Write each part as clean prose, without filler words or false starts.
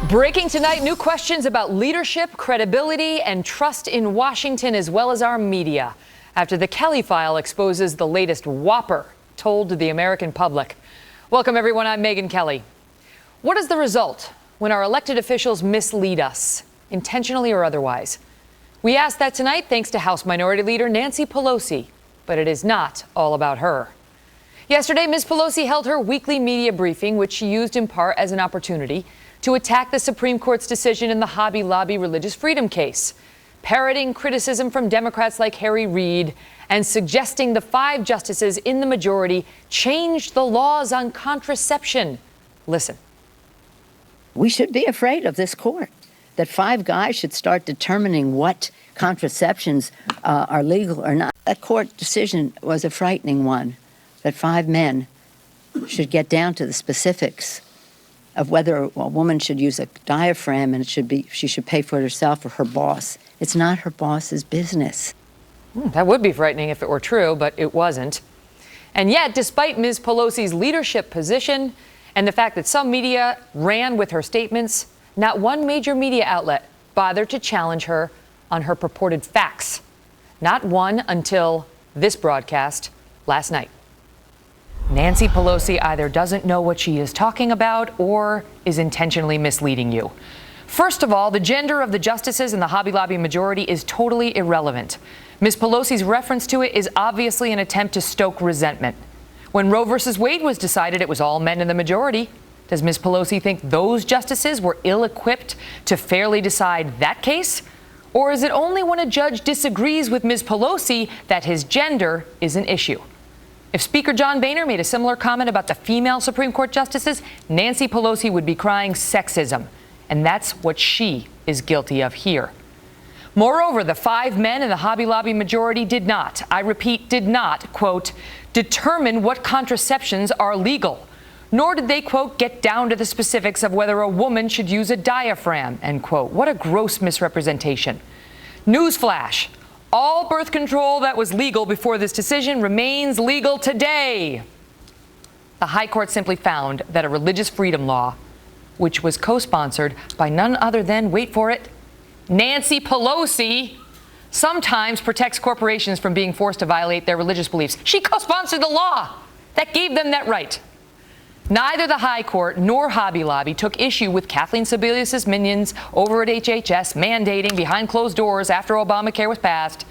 Breaking tonight, new questions about leadership, credibility, and trust in Washington, as well as our media, after the Kelly file exposes the latest whopper told to the American public. Welcome, everyone. I'm Megyn Kelly. What is the result when our elected officials mislead us, intentionally or otherwise? We asked that tonight thanks to House Minority Leader Nancy Pelosi, but it is not all about her. Yesterday, Ms. Pelosi held her weekly media briefing, which she used in part as an opportunity to attack the Supreme Court's decision in the Hobby Lobby religious freedom case, parroting criticism from Democrats like Harry Reid and suggesting the 5 justices in the majority changed the laws on contraception. Listen. We should be afraid of this court, that 5 guys should start determining what contraceptions are legal or not. That court decision was a frightening one, that 5 men should get down to the specifics of whether a woman should use a diaphragm and she should pay for it herself or her boss. It's not her boss's business. That would be frightening if it were true, but it wasn't. And yet, despite Ms. Pelosi's leadership position and the fact that some media ran with her statements, not one major media outlet bothered to challenge her on her purported facts. Not one until this broadcast last night. Nancy Pelosi either doesn't know what she is talking about or is intentionally misleading you. First of all, the gender of the justices in the Hobby Lobby majority is totally irrelevant. Ms. Pelosi's reference to it is obviously an attempt to stoke resentment. When Roe v. Wade was decided, it was all men in the majority. Does Ms. Pelosi think those justices were ill-equipped to fairly decide that case? Or is it only when a judge disagrees with Ms. Pelosi that his gender is an issue? If Speaker John Boehner made a similar comment about the female Supreme Court justices, Nancy Pelosi would be crying sexism. And that's what she is guilty of here. Moreover, the 5 men in the Hobby Lobby majority did not, I repeat, did not, quote, determine what contraceptions are legal. Nor did they, quote, get down to the specifics of whether a woman should use a diaphragm, end quote. What a gross misrepresentation. Newsflash. All birth control that was legal before this decision remains legal today. The High Court simply found that a religious freedom law, which was co-sponsored by none other than, wait for it, Nancy Pelosi, sometimes protects corporations from being forced to violate their religious beliefs. She co-sponsored the law that gave them that right. Neither the High Court nor Hobby Lobby took issue with Kathleen Sebelius' minions over at HHS mandating behind closed doors after Obamacare was passed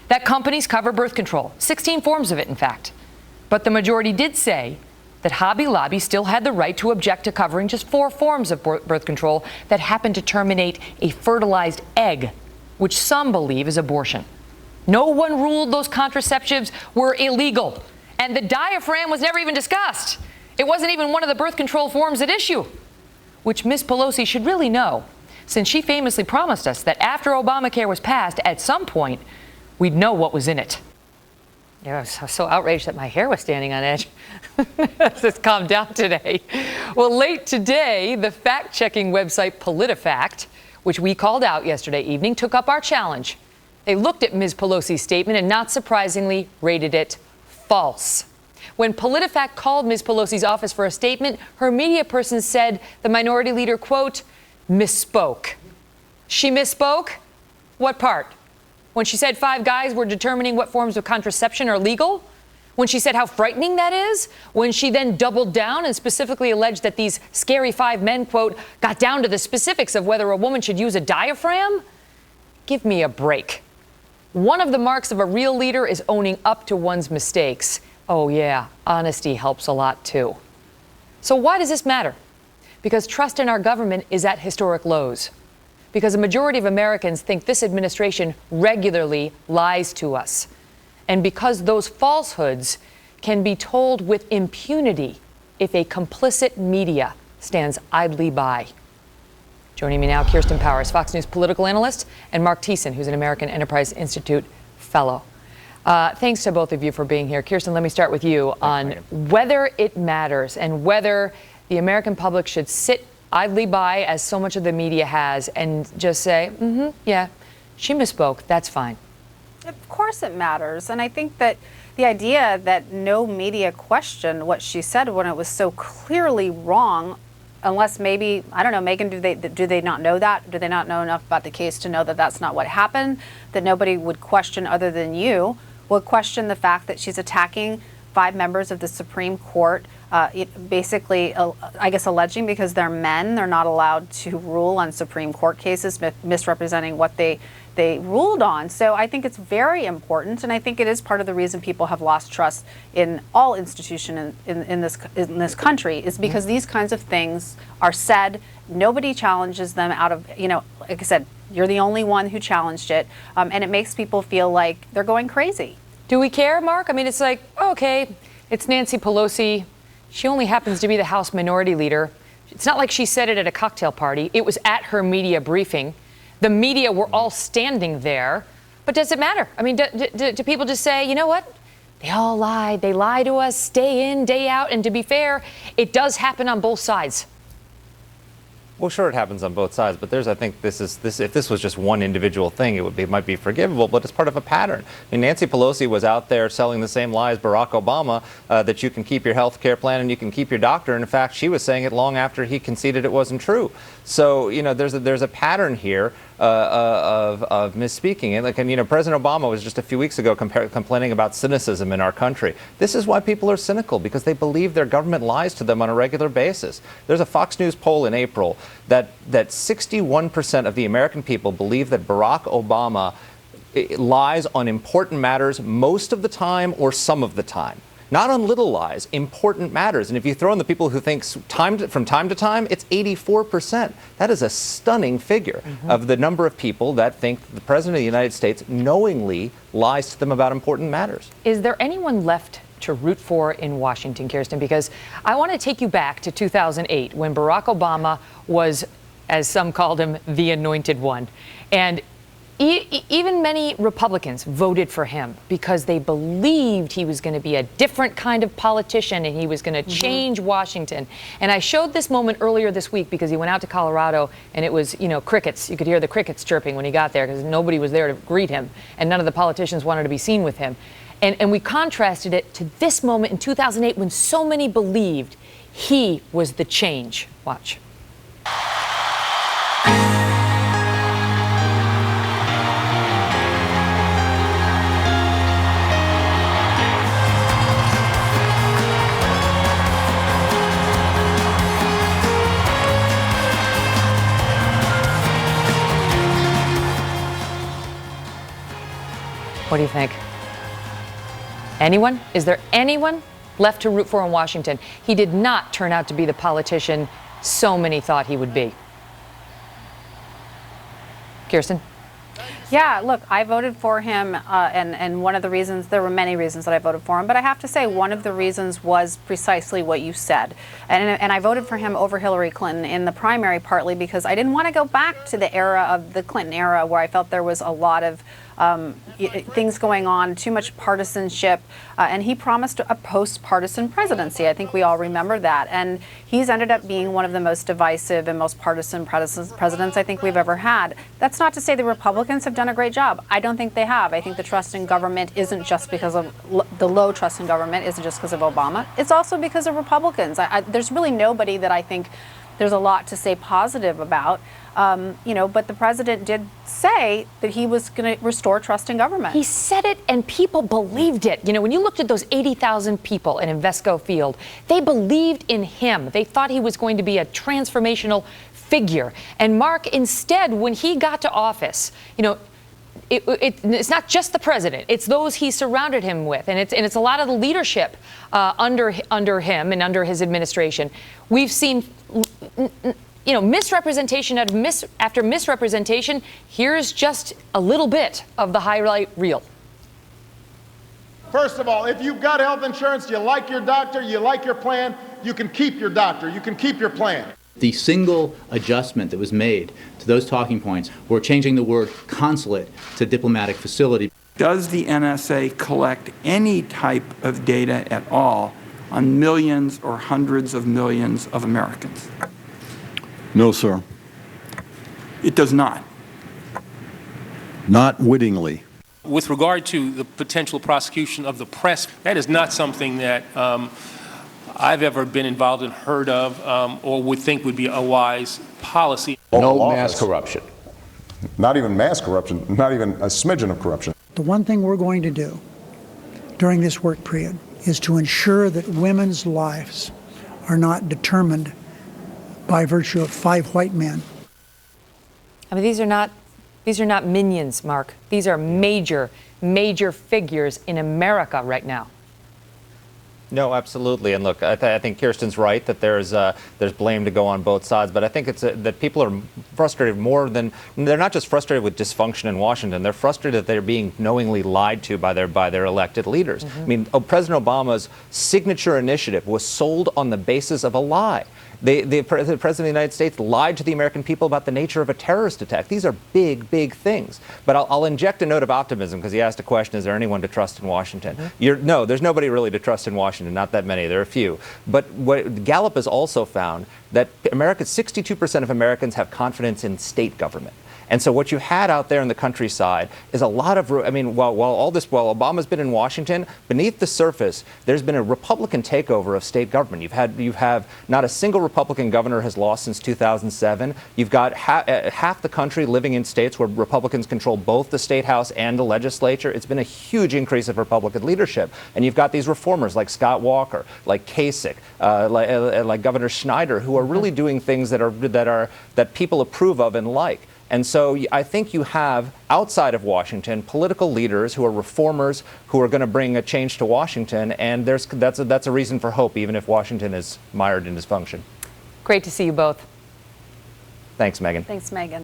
that companies cover birth control, 16 forms of it, in fact. But the majority did say that Hobby Lobby still had the right to object to covering just 4 forms of birth control that happened to terminate a fertilized egg, which some believe is abortion. No one ruled those contraceptives were illegal, and the diaphragm was never even discussed. It wasn't even one of the birth control forms at issue, which Ms. Pelosi should really know, since she famously promised us that after Obamacare was passed, at some point, we'd know what was in it. Yeah, I was so outraged that my hair was standing on edge. Just calmed down today. Well, late today, the fact-checking website PolitiFact, which we called out yesterday evening, took up our challenge. They looked at Ms. Pelosi's statement and, not surprisingly, rated it false. When PolitiFact called Ms. Pelosi's office for a statement, her media person said the minority leader, quote, misspoke. She misspoke? What part? When she said 5 guys were determining what forms of contraception are legal? When she said how frightening that is? When she then doubled down and specifically alleged that these scary 5 men, quote, got down to the specifics of whether a woman should use a diaphragm? Give me a break. One of the marks of a real leader is owning up to one's mistakes. Oh, yeah, honesty helps a lot, too. So why does this matter? Because trust in our government is at historic lows. Because a majority of Americans think this administration regularly lies to us. And because those falsehoods can be told with impunity if a complicit media stands idly by. Joining me now, Kirsten Powers, Fox News political analyst, and Mark Thiessen, who's an American Enterprise Institute fellow. Thanks to both of you for being here. Kirsten, let me start with you on whether it matters and whether the American public should sit idly by, as so much of the media has, and just say, yeah, she misspoke. That's fine. Of course it matters. And I think that the idea that no media questioned what she said when it was so clearly wrong unless maybe, I don't know, Megan, do they not know that? Do they not know enough about the case to know that that's not what happened? That nobody would question, other than you, would question the fact that she's attacking 5 members of the Supreme Court, basically, I guess, alleging because they're men, they're not allowed to rule on Supreme Court cases, misrepresenting what they ruled on. So I think it's very important, and I think it is part of the reason people have lost trust in all institutions in this country, is because these kinds of things are said. Nobody challenges them out of, like I said, you're the only one who challenged it, and it makes people feel like they're going crazy. Do we care, Mark? I mean, it's like, okay, it's Nancy Pelosi. She only happens to be the House Minority Leader. It's not like she said it at a cocktail party. It was at her media briefing. The media were all standing there. But does it matter? I mean, do people just say, you know what? They all lied. They lie to us day in, day out. And to be fair, it does happen on both sides. Well, sure, it happens on both sides, but I think this if this was just one individual thing, it might be forgivable, but it's part of a pattern. I mean, Nancy Pelosi was out there selling the same lie as Barack Obama, that you can keep your health care plan and you can keep your doctor. And in fact, she was saying it long after he conceded it wasn't true. So, there's a pattern here of misspeaking. And President Obama was just a few weeks ago complaining about cynicism in our country. This is why people are cynical, because they believe their government lies to them on a regular basis. There's a Fox News poll in April that 61% of the American people believe that Barack Obama lies on important matters most of the time or some of the time. Not on little lies, important matters. And if you throw in the people who think from time to time, it's 84%. That is a stunning figure of the number of people that think the President of the United States knowingly lies to them about important matters. Is there anyone left to root for in Washington, Kirsten? Because I want to take you back to 2008 when Barack Obama was, as some called him, the anointed one. And even many Republicans voted for him because they believed he was going to be a different kind of politician and he was going to change Washington. And I showed this moment earlier this week because he went out to Colorado and it was, crickets. You could hear the crickets chirping when he got there because nobody was there to greet him and none of the politicians wanted to be seen with him. And we contrasted it to this moment in 2008 when so many believed he was the change. Watch. What do you think? Anyone? Is there anyone left to root for in Washington? He did not turn out to be the politician so many thought he would be. Kirsten? Yeah, look, I voted for him, and one of the reasons, there were many reasons that I voted for him, but I have to say one of the reasons was precisely what you said. And I voted for him over Hillary Clinton in the primary, partly because I didn't want to go back to the era of the Clinton era where I felt there was a lot of things going on, too much partisanship, and he promised a post-partisan presidency. I think we all remember that. And he's ended up being one of the most divisive and most partisan presidents I think we've ever had. That's not to say the Republicans have done a great job. I don't think they have. I think the trust in government isn't just because of the low trust in government isn't just because of Obama. It's also because of Republicans. There's really nobody that I think there's a lot to say positive about. But the president did say that he was going to restore trust in government. He said it and people believed it. When you looked at those 80,000 people in Invesco Field, they believed in him. They thought he was going to be a transformational figure. And Mark, instead, when he got to office, it's not just the president. It's those he surrounded him with. And it's a lot of the leadership under him and under his administration. We've seen misrepresentation after misrepresentation. Here's just a little bit of the highlight reel. First of all, if you've got health insurance, you like your doctor, you like your plan, you can keep your doctor, you can keep your plan. The single adjustment that was made to those talking points were changing the word consulate to diplomatic facility. Does the NSA collect any type of data at all on millions or hundreds of millions of Americans? No, sir. It does not. Not wittingly. With regard to the potential prosecution of the press, that is not something that I've ever been involved in, heard of, or would think would be a wise policy. No mass corruption. Not even mass corruption, not even a smidgen of corruption. The one thing we're going to do during this work period is to ensure that women's lives are not determined by virtue of 5 white men. I mean, these are not minions, Mark. These are major figures in America right now. No, absolutely. And look, I think Kirsten's right that there's blame to go on both sides. But I think it's that people are frustrated more than they're not just frustrated with dysfunction in Washington. They're frustrated that they're being knowingly lied to by their elected leaders. I mean, President Obama's signature initiative was sold on the basis of a lie. The President of the United States lied to the American people about the nature of a terrorist attack. These are big, big things. But I'll inject a note of optimism because he asked a question, is there anyone to trust in Washington? No, there's nobody really to trust in Washington, not that many. There are a few. But what Gallup has also found that 62% of Americans have confidence in state government. And so what you had out there in the countryside is a lot of, I mean, while Obama's been in Washington, beneath the surface, there's been a Republican takeover of state government. You have not a single Republican governor has lost since 2007. You've got half the country living in states where Republicans control both the state house and the legislature. It's been a huge increase of Republican leadership. And you've got these reformers like Scott Walker, like Kasich, like Governor Schneider, who are really doing things that people approve of and like. And so I think you have, outside of Washington, political leaders who are reformers who are going to bring a change to Washington, and that's a reason for hope, even if Washington is mired in dysfunction. Great to see you both. Thanks, Megan. Thanks, Megan.